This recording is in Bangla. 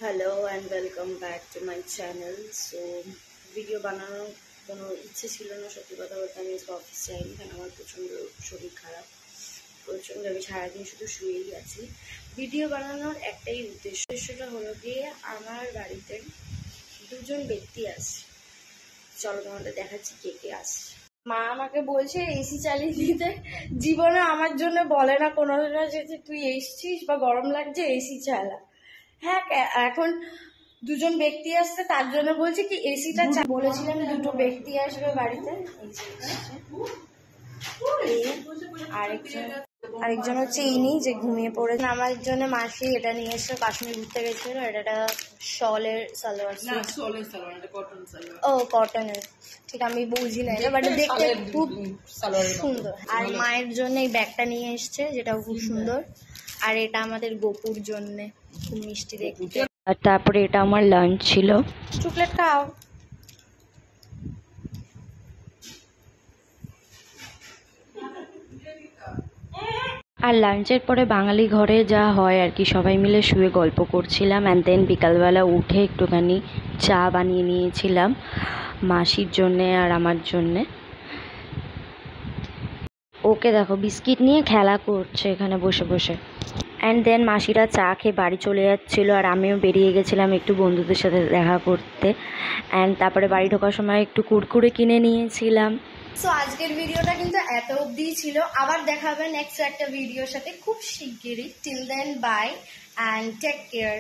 Hello and welcome back to my channel. So video বানানোর কোনো ইচ্ছে ছিল না, সত্যি কথা বলতে। আমি আজকে অফিস যাইনি, কারণ আমার প্রচণ্ড শরীর খারাপ, প্রচণ্ড। আমি সারাদিন শুধু শুয়েই আছি। ভিডিও বানানোর একটাই উদ্দেশ্যটা হলো গিয়ে আমার বাড়িতে দুজন ব্যক্তি আসছে। চলো তোমাদের দেখাচ্ছি কে কে আসছে। মা আমাকে বলছে এসি চালিয়ে দিতে, জীবনে আমার জন্য বলে না কোনোদিন যে তুই এসছিস বা গরম লাগছে এসি চালা। হ্যাঁ, এখন দুজন ব্যক্তি আসছে তার জন্য বলছি কি এসিটা বলেছিলাম দুটো ব্যক্তি আসবে বাড়িতে। আরেকজন হচ্ছে ইনি যে ঘুমিয়ে পড়েছে। আমার জন্য মাসি এটা নিয়ে এসে কাশ্মীর ঘুরতে গেছিল। এটা শলের সালোয়ার, ও কটনের, ঠিক আমি বুঝি না এটা, বাট দেখতে খুব সুন্দর। আর মায়ের জন্য এই ব্যাগটা নিয়ে এসছে, যেটাও খুব সুন্দর। আর এটা আমাদের গোপুর জন্য, খুব মিষ্টি দেখতে। আর তারপরে এটা আমার লাঞ্চ ছিল। চকলেট খাও। আর লাঞ্চের পরে বাঙালি ঘরে যা হয় আর কি, সবাই মিলে শুয়ে গল্প করছিলাম। অ্যান্ড দেন বিকালবেলা উঠে একটুখানি চা বানিয়ে নিয়েছিলাম মাসির জন্যে আর আমার জন্যে। ওকে দেখো বিস্কিট নিয়ে খেলা করছে এখানে বসে বসে। অ্যান্ড দেন মাসিরা চা খেয়ে বাড়ি চলে যাচ্ছিলো, আর আমিও বেরিয়ে গেছিলাম একটু বন্ধুদের সাথে দেখা করতে। অ্যান্ড তারপরে বাড়ি ঢোকার সময় একটু কুরকুরে কিনে নিয়েছিলাম। সো আজকের ভিডিওটা কিন্তু এত অবধিই ছিল। আবার দেখা হবে নেক্সট একটা ভিডিওর সাথে খুব শিগগিরই। Till then bye and take care.